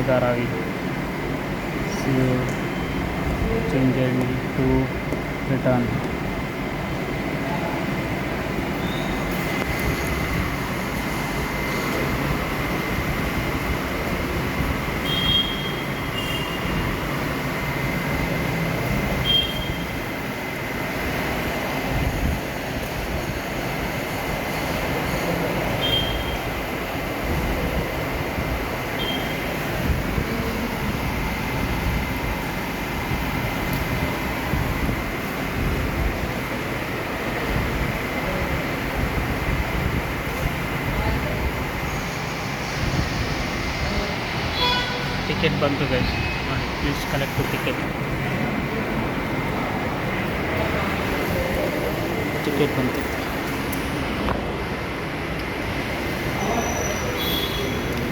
Dharavi. Seoul, change journey to return. Ticket ಬಂತು guys, ನೋಡಿ please collect ticket. Ticket ಬಂತು.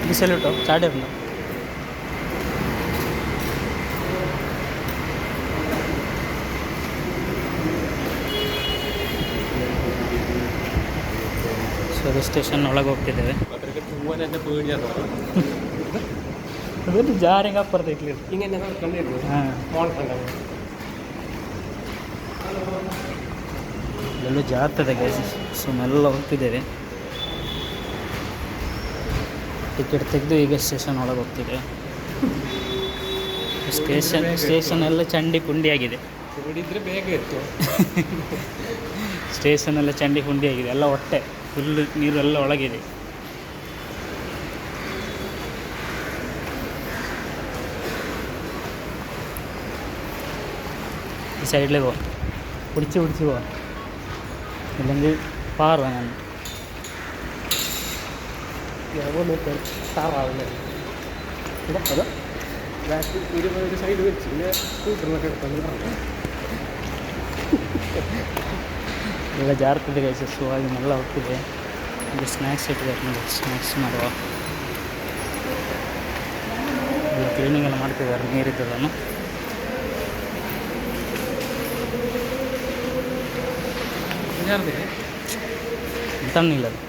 ಬಿಸಲುಂಟು ಚಾಡೆ ಉಂಟು. ಸೊ ಸ್ಟೇಷನ್ ಒಳಗೆ ಹೋಗ್ತಿದ್ದೇವೆ. ಅದನ್ನು ಜಾರಿಂಗ್ ಬರ್ತೈತಿ ಎಲ್ಲೂ ಜಾರ್ತದೆ ಗೈಸ್. ಸೊ ಮೆಲ್ಲ ಹೋಗ್ತಿದ್ದೇವೆ. ಟಿಕೆಟ್ ತೆಗೆದು ಈಗ ಸ್ಟೇಷನ್ ಒಳಗೆ ಹೋಗ್ತಿದ್ದೇವೆ. ಸ್ಟೇಷನ್ ಎಲ್ಲ ಚಂಡಿ ಪುಂಡಿ ಆಗಿದೆ. ಬೇಗ ಇತ್ತು ಸ್ಟೇಷನ್ ಎಲ್ಲ ಚಂಡಿ ಪುಂಡಿ ಆಗಿದೆ. ಎಲ್ಲ ಹೊಟ್ಟೆ ಫುಲ್ಲು ನೀರೆಲ್ಲ ಒಳಗಿದೆ. ഈ സൈഡിലേക്ക് പോവാം. പിടിച്ച് പോവാം, ഇല്ലെങ്കിൽ പാറ ഞാൻ ഒരു സൈഡ് വെച്ച് കൂട്ടുന്നൊക്കെ ಎಲ್ಲ ಜಾರ್ತಿದೆ ಗೈಸ್. ಸೊ ಹಾಗೆ ಎಲ್ಲ ಹೋಗ್ತಿದೆ. ಈಗ ಸ್ನ್ಯಾಕ್ಸ್ ಇಟ್ಟಿದ್ದಾರೆ ನೋಡಿ, ಸ್ನ್ಯಾಕ್ಸ್ ಮಾಡುವ ಎಲ್ಲ ಕ್ಲೀನಿಂಗ್ ಎಲ್ಲ ಮಾಡ್ತಿದ್ದಾರೆ ನೀರಿದ್ದದನ್ನು. ತಣ್ಣಿಲ್ಲ ಅದು.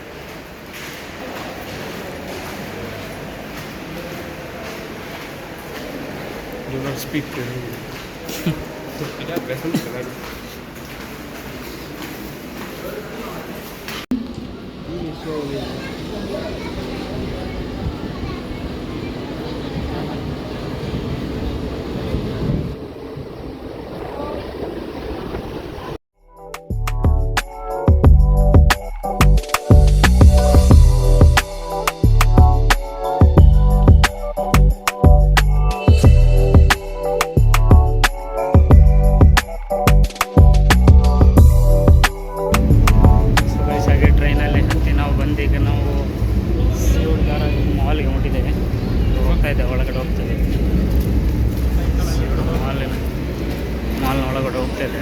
ಮಾಲ್ನ ಒಳಗಡೆ ಹೋಗ್ತಾ ಇದೆ.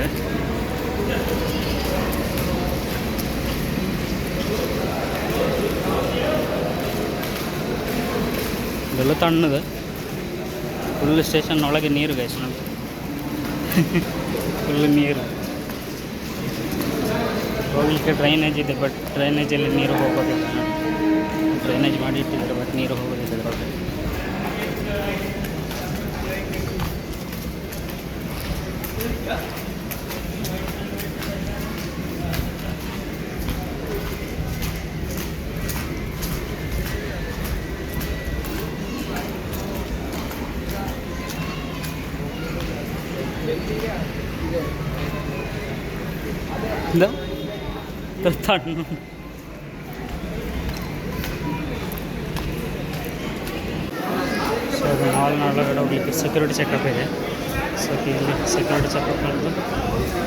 ಇದೆಲ್ಲ ತಣ್ಣದು. ಫುಲ್ ಸ್ಟೇಷನ್ ಒಳಗೆ ನೀರು ಗೈಸ್, ನಮಗೆ ಫುಲ್ ನೀರು. ಹೋಗ್ಲಿಕ್ಕೆ ಡ್ರೈನೇಜ್ ಇದೆ, ಬಟ್ ಡ್ರೈನೇಜಲ್ಲಿ ನೀರು ಹೋಗೋದಿಲ್ಲ. ಡ್ರೈನೇಜ್ ಮಾಡಿ ಇಟ್ಟಿದ್ದಾರೆ, ಬಟ್ ನೀರು ಹೋಗೋದಿಲ್ಲ ಇದರೊಳಗೆ. ತಣ್ಣು ಸೊ ಅದು ಮಾಲ್ನ ಒಳಗಡೆ ಹೋಗ್ಲಿಕ್ಕೆ ಸೆಕ್ಯೂರಿಟಿ ಚೆಕಪ್ ಇದೆ. ಸೊ ಇಲ್ಲಿ ಸೆಕ್ಯೂರಿಟಿ ಚೆಕಪ್ ಮಾಡಿದ್ದು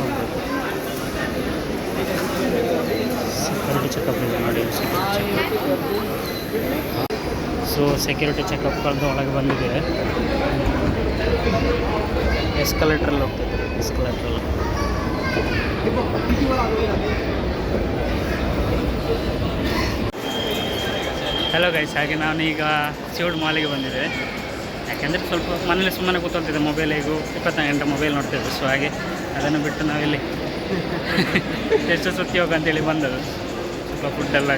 ಹೋಗ್ಬೇಕು. ಸೆಕ್ಯೂರಿಟಿ ಚೆಕಪ್ ಇದೆ ನೋಡಿ. ಸೊ ಸೆಕ್ಯೂರಿಟಿ ಚೆಕಪ್ ಕಳೆದು ಒಳಗೆ ಬಂದಿದೆ. ಎಸ್ಕಲೇಟ್ರಲ್ಲಿ ಹೋಗ್ತಿದ್ದಾರೆ. ಎಸ್ಕಲೇಟ್ರಲ್ಲಿ ಹಲೋ ಗೈಸ್, ಹಾಗೆ ನಾನು ಈಗ ಸಿಯೋಲ್ ಮಾಲಿಗೆ ಬಂದಿದ್ದೆ. ಯಾಕೆಂದರೆ ಸ್ವಲ್ಪ ಮನೇಲಿ ಸುಮ್ಮನೆ ಕೂತ್ಕೊಳ್ತಿದ್ದೆ, ಮೊಬೈಲ್ ಹೇಗೂ 24 ಗಂಟೆ ಮೊಬೈಲ್ ನೋಡ್ತಿದ್ದೆ. ಸೊ ಹಾಗೆ ಅದನ್ನು ಬಿಟ್ಟು ನಾವಿಲ್ಲಿ ಎಷ್ಟು ಸುತ್ತಿ ಹೋಗು ಅಂತೇಳಿ ಬಂದದ್ದು. ಸ್ವಲ್ಪ ಫುಡ್ಡೆಲ್ಲ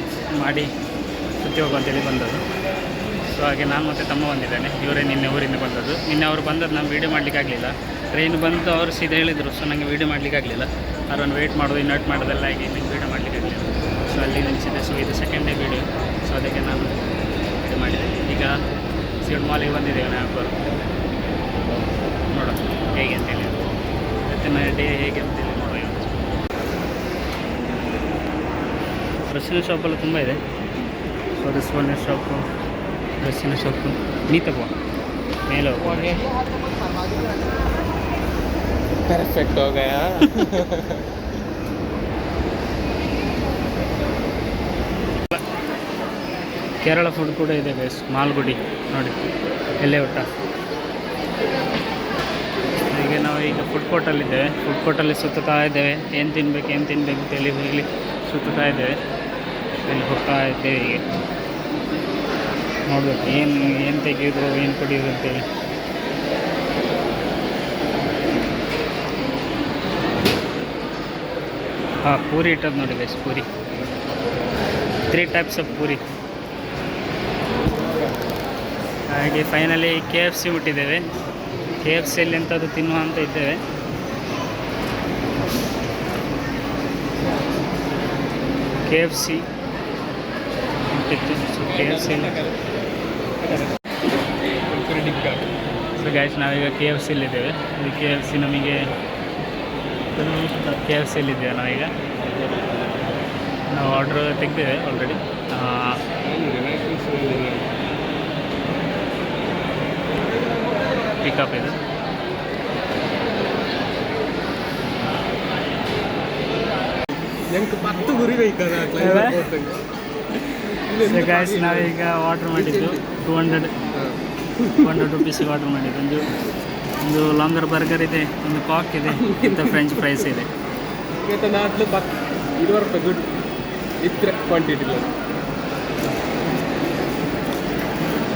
ಮಾಡಿ ಸುತ್ತಿ ಹೋಗು ಅಂತೇಳಿ ಬಂದದ್ದು. ಸೊ ಹಾಗೆ ನಾನು ಮತ್ತು ತಮ್ಮ ಬಂದಿದ್ದೇನೆ. ಇವರೇ ನಿನ್ನೆ ಊರಿಂದ ಬಂದದ್ದು. ನಿನ್ನೆ ಅವರು ಬಂದದ್ದು ನಾನು ವೀಡಿಯೋ ಮಾಡಲಿಕ್ಕೆ ಆಗಲಿಲ್ಲ. ಟ್ರೈನ್ ಬಂದು ಅವರು ಸೀದಾ ಹೇಳಿದರು. ಸೊ ನನಗೆ ವೀಡಿಯೋ ಮಾಡಲಿಕ್ಕೆ ಆಗಲಿಲ್ಲ. ಅವರನ್ನು ವೆಯ್ಟ್ ಮಾಡೋದು ಇನ್ವೈಟ್ ಮಾಡೋದೆಲ್ಲ ಆಗಿ ನನಗೆ ವೀಡಿಯೋ ಮಾಡಲಿಕ್ಕೆ ಆಗಲಿಲ್ಲ. ಸೊ ಅಲ್ಲಿ ನಿಲ್ಲಿಸಿದೆ. ಸೊ ಇದು ಸೆಕೆಂಡ್ ಡೇ ವೀಡಿಯೋ. ಸೊ ಅದಕ್ಕೆ ನಾನು ಇದು ಮಾಡಿದೆ. ಈಗ ಸಿವಿಲ್ ಮಾಲಿಗೆ ಬಂದಿದ್ದೇವೆ ನಾವು. ನೋಡೋಣ ಹೇಗೆ ಅಂತೇಳಿ, ಇವತ್ತಿನ ಡೇ ಹೇಗೆ ಅಂತೇಳಿ ನೋಡೋಣ. ಡ್ರೆಸ್ಸಿನ ಶಾಪೆಲ್ಲ ತುಂಬ ಇದೆ. ಸೊ ಡ್ರೆಸ್ಸಿನ ಶಾಪು, ಡ್ರೆಸ್ಸಿನ ಶಾಪು ನೀ ತಗೋ ಮೇಲೆ ಹೋಗುವಾಗೆ. परफेक्ट हो गया. ಕೇರಳ ಫುಡ್ ಕೂಡ ಇದೆ ಗೈಸ್. ಮಾಲ್ಗುಡಿ ನೋಡಿ, ಎಲ್ಲೇ ಊಟ. ಹೀಗೆ ನಾವು ಈಗ ಫುಡ್ ಕೋರ್ಟಲ್ಲಿದ್ದೇವೆ. ಫುಡ್ ಕೋರ್ಟಲ್ಲಿ ಸುತ್ತುತ್ತಾ ಇದ್ದೇವೆ. ಏನು ತಿನ್ನಬೇಕು ಅಂತೇಳಿ ಇಲ್ಲಿ ಸುತ್ತುತ್ತಾ ಇದ್ದೇವೆ. ಇಲ್ಲಿ ಹೋಗ್ತಾ ಇದ್ದೇವೆ. ಹೀಗೆ ನೋಡಬೇಕು ಏನು ತೆಗೆಯೋದು, ಏನು ಕುಡಿಯೋದು ಅಂತೇಳಿ. ಹಾಂ, ಪೂರಿ ಇಟ್ಟದ್ದು ನೋಡಿ guys. Puri 3 types of puri. ಹಾಗೆ ಫೈನಲಿ KFC ಮುಟ್ಟಿದ್ದೇವೆ. KFCಯಲ್ಲಿ ಎಂಥದ್ದು ತಿನ್ನುವ ಅಂತ ಇದ್ದೇವೆ. KFC ಮುಟ್ಟಿತ್ತು. ಸೊ KFC ಸೊ ಗೈಸ್ ನಾವೀಗ KFCಯಲ್ಲಿದ್ದೇವೆ. ಇದು KFC ನಮಗೆ KFCಯಲ್ಲಿದ್ದೇವೆ ನಾವೀಗ. ನಾವು ಆರ್ಡ್ರ್ ತೆಗೆದೇವೆ ಆಲ್ರೆಡಿ. ಪಿಕಪ್ ಇದು. ഞങ്ങൾക്ക് 10 ಗುರಿ ಬೇಕಲ್ಲ ಗೈಸ್ ನಾವೀಗ ಆರ್ಡ್ರ್ ಮಾಡಿದ್ದು 200 ರುಪೀಸಿಗೆ ಆರ್ಡ್ರ್ ಮಾಡಿದ್ದು. ಒಂದು ಲಾಂಗರ್ ಬರ್ಗರ್ ಇದೆ, ಒಂದು ಕಾಕ್ ಇದೆ, ಮತ್ತು ಫ್ರೆಂಚ್ ಫ್ರೈಸ್ ಇದೆ. ಇವತ್ತು ನಾಟ್ಲು 20 ರೂಪಾಯಿ ದುಡ್ಡು ಇತ್ರ ಕ್ವಾಂಟಿಟಿ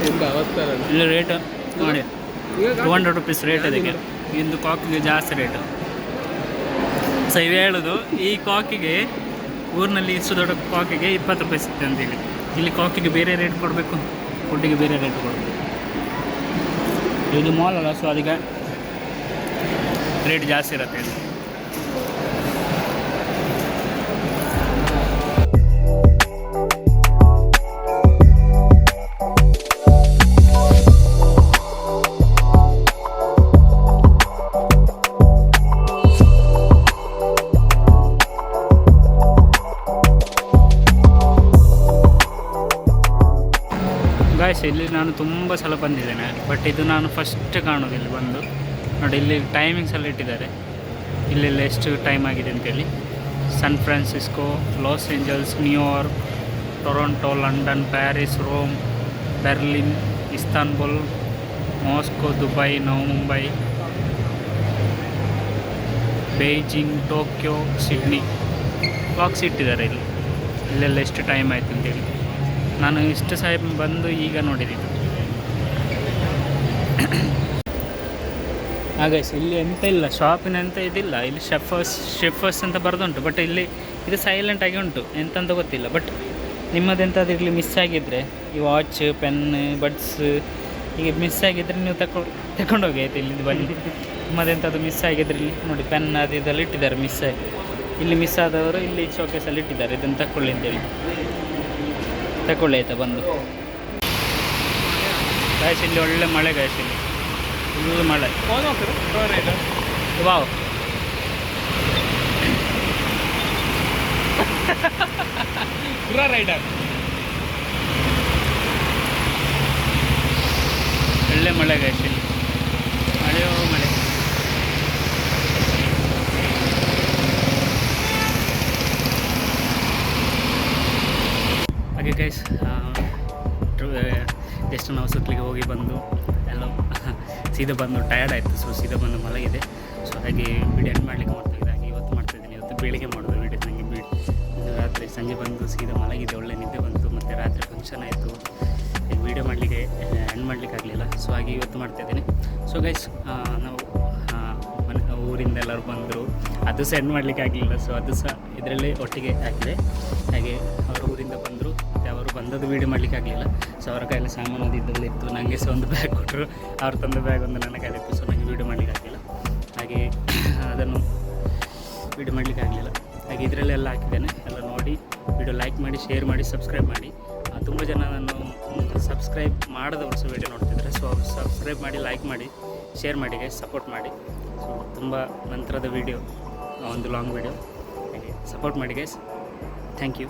ಎಂತ ಅವಸ್ಥೆ. ಇಲ್ಲಿ ರೇಟ್ ನೋಡಿ 200 ರುಪೀಸ್ ರೇಟ್ ಅದಕ್ಕೆ. ಇಂದು ಕಾಕಿಗೆ ಜಾಸ್ತಿ ರೇಟು. ಸೊ ಇವೇ ಹೇಳೋದು, ಈ ಕಾಕಿಗೆ ಊರಿನಲ್ಲಿ ಇಷ್ಟು ದೊಡ್ಡ ಕಾಕಿಗೆ 20 ರೂಪಾಯಿ ಸಿಗ್ತದೆ ಅಂತೇಳಿ. ಇಲ್ಲಿ ಕಾಕಿಗೆ ಬೇರೆ ರೇಟ್ ಕೊಡಬೇಕು, ಫುಡ್ಡಿಗೆ ಬೇರೆ ರೇಟ್ ಕೊಡಬೇಕು. ಇದು ಮಾಲ್ ಅಲ್ಲ, ಸೊ ಅದಕ್ಕೆ ರೇಟ್ ಜಾಸ್ತಿ ಇರುತ್ತೆ. ಗಾಯ್ಸ್ ಇಲ್ಲಿ ನಾನು ತುಂಬ ಸಲ ಬಂದಿದ್ದೇನೆ, ಬಟ್ ಇದು ನಾನು ಫಸ್ಟ್ ಕಾಣೋದು ಇಲ್ಲಿ ಬಂದು. ನೋಡಿ ಇಲ್ಲಿ ಟೈಮಿಂಗ್ಸ್ ಎಲ್ಲ ಇಟ್ಟಿದ್ದಾರೆ, ಇಲ್ಲೆಲ್ಲ ಎಷ್ಟು ಟೈಮ್ ಆಗಿದೆ ಅಂತೇಳಿ. San Francisco, Los Angeles, New York, Toronto, London, Paris, Rome, Berlin, Istanbul, Moscow, Dubai, Navi Mumbai, Beijing, Tokyo, Sydney clocks ಇಟ್ಟಿದ್ದಾರೆ ಇಲ್ಲಿ. ಇಲ್ಲೆಲ್ಲ ಎಷ್ಟು ಟೈಮ್ ಆಯಿತು ಅಂತೇಳಿ. ನಾನು ಇಷ್ಟು ಸಹ ಬಂದು ಈಗ ನೋಡಿದ್ದೀನಿ. ಹಾಗೆ ಇಲ್ಲಿ ಎಂತ ಇಲ್ಲ, ಶಾಪಿನ ಎಂತ ಇದಿಲ್ಲ. ಇಲ್ಲಿ ಶೆಫರ್ಸ್ ಅಂತ ಬರೆದುಂಟು, ಬಟ್ ಇಲ್ಲಿ ಇದು ಸೈಲೆಂಟಾಗಿ ಉಂಟು, ಎಂತಂತ ಗೊತ್ತಿಲ್ಲ. ಬಟ್ ನಿಮ್ಮದೆಂಥದ್ದು ಇರಲಿ ಮಿಸ್ ಆಗಿದ್ದರೆ, ಈ ವಾಚ್, ಪೆನ್, ಬಡ್ಸ್ ಹೀಗೆ ಮಿಸ್ ಆಗಿದ್ದರೆ ನೀವು ತಗೊಂಡೋಗಿ ಆಯ್ತು. ಇಲ್ಲಿ ಬನ್ನಿ, ನಿಮ್ಮದೆಂಥದ್ದು ಮಿಸ್ ಆಗಿದ್ದರೆ ಇಲ್ಲಿ ನೋಡಿ ಪೆನ್ ಅದು ಇದೆಲ್ಲ ಇಟ್ಟಿದ್ದಾರೆ ಮಿಸ್ ಆಗಿ. ಇಲ್ಲಿ ಮಿಸ್ ಆದವರು ಇಲ್ಲಿ ಶೋಕೇಸಲ್ಲಿ ಇಟ್ಟಿದ್ದಾರೆ, ಇದನ್ನು ತಗೊಳ್ಳಿ ಅಂತೇಳಿ. ತಗೊಳ್ಳಿ ಆಯಿತಾ ಬಂದು. ಗಾಯಸ್ ಇಲ್ಲಿ ಒಳ್ಳೆ ಮಳೆ, ಗಾಯಸ್ ಇಲ್ಲಿ ಫುಲ್ ಮಳೆ. ವಾವ್, ರೈಡರ್ ಒಳ್ಳೆ ಮಳೆ ಗಾಯಸ್ ಇಲ್ಲಿ. ಮಳೆಯೋ ಮಳೆ. ಹಾಗೆ ಗೈಸ್ ಜಸ್ಟ್ ನಾವು ಸುತ್ತಲಿಗೆ ಹೋಗಿ ಬಂದು ಎಲ್ಲ ಸೀದಾ ಬಂದು ಟಯರ್ಡ್ ಆಯಿತು. ಸೊ ಸೀದಾ ಬಂದು ಮಲಗಿದೆ. ಸೊ ಹಾಗೆ ವಿಡಿಯೋ ಎಂಡ್ ಮಾಡಲಿಕ್ಕೆ ಮಾಡ್ತಾಯಿದ್ದೆ. ಹಾಗೆ ಇವತ್ತು ಮಾಡ್ತಾಯಿದ್ದೀನಿ. ಇವತ್ತು ಬೆಳಿಗ್ಗೆ ಮಾಡೋದು ವಿಡಿಯೋ. ನನಗೆ ರಾತ್ರಿ ಸಂಜೆ ಬಂದು ಸೀದಾ ಮಲಗಿದೆ, ಒಳ್ಳೆ ನಿದ್ದೆ ಬಂತು. ಮತ್ತು ರಾತ್ರಿ ಫಂಕ್ಷನ್ ಆಯಿತು, ವೀಡಿಯೋ ಮಾಡಲಿಕ್ಕೆ ಎಂಡ್ ಮಾಡಲಿಕ್ಕೆ ಆಗಲಿಲ್ಲ. ಸೊ ಹಾಗೆ ಇವತ್ತು ಮಾಡ್ತಾಯಿದ್ದೀನಿ. ಸೊ ಗೈಸ್ ನಾವು ಊರಿಂದ ಎಲ್ಲರೂ ಬಂದರು, ಅದು ಸಹ ಎಂಡ್ ಮಾಡಲಿಕ್ಕೆ ಆಗಲಿಲ್ಲ. ಸೊ ಅದು ಸಹ ಇದರಲ್ಲೇ ಒಟ್ಟಿಗೆ ಆಗಿದೆ. ಹಾಗೆ ಅವರು ಊರಿಂದ ಬಂದರು, ಮತ್ತು ಅವರು ಬಂದು ನಂದದು ವೀಡಿಯೋ ಮಾಡಲಿಕ್ಕೆ ಆಗಲಿಲ್ಲ. ಸೊ ಅವರ ಕೈಯಲ್ಲಿ ಸಾಮಾನು ಅದು ಇದರಲ್ಲಿ ಇತ್ತು, ನನಗೆ ಸಹ ಒಂದು ಬ್ಯಾಗ್ ಕೊಟ್ಟರು, ಅವ್ರ ತಂದ ಬ್ಯಾಗ್ ಒಂದು ನನ್ನ ಕೈಲಿತ್ತು. ಸೊ ನನಗೆ ವೀಡಿಯೋ ಮಾಡಲಿಕ್ಕೆ ಆಗಲಿಲ್ಲ, ಹಾಗೆ ಅದನ್ನು ವೀಡಿಯೋ ಮಾಡಲಿಕ್ಕೆ ಆಗಲಿಲ್ಲ. ಹಾಗೆ ಇದರಲ್ಲೆಲ್ಲ ಹಾಕಿದ್ದೇನೆ, ಎಲ್ಲ ನೋಡಿ ವಿಡಿಯೋ ಲೈಕ್ ಮಾಡಿ, ಶೇರ್ ಮಾಡಿ, ಸಬ್ಸ್ಕ್ರೈಬ್ ಮಾಡಿ. ತುಂಬ ಜನ ನಾನು ಸಬ್ಸ್ಕ್ರೈಬ್ ಮಾಡದವರು ಸಹ ವೀಡಿಯೋ ನೋಡ್ತಿದ್ದಾರೆ. ಸೊ ಸಬ್ಸ್ಕ್ರೈಬ್ ಮಾಡಿ, ಲೈಕ್ ಮಾಡಿ, ಶೇರ್ ಮಾಡಿ ಗೈಸ್, ಸಪೋರ್ಟ್ ಮಾಡಿ. ಸೊ ತುಂಬ ನಂತರದ ವೀಡಿಯೋ, ಒಂದು ಲಾಂಗ್ ವೀಡಿಯೋ, ಹಾಗೆ ಸಪೋರ್ಟ್ ಮಾಡಿ ಗೈಸ್. Thank you.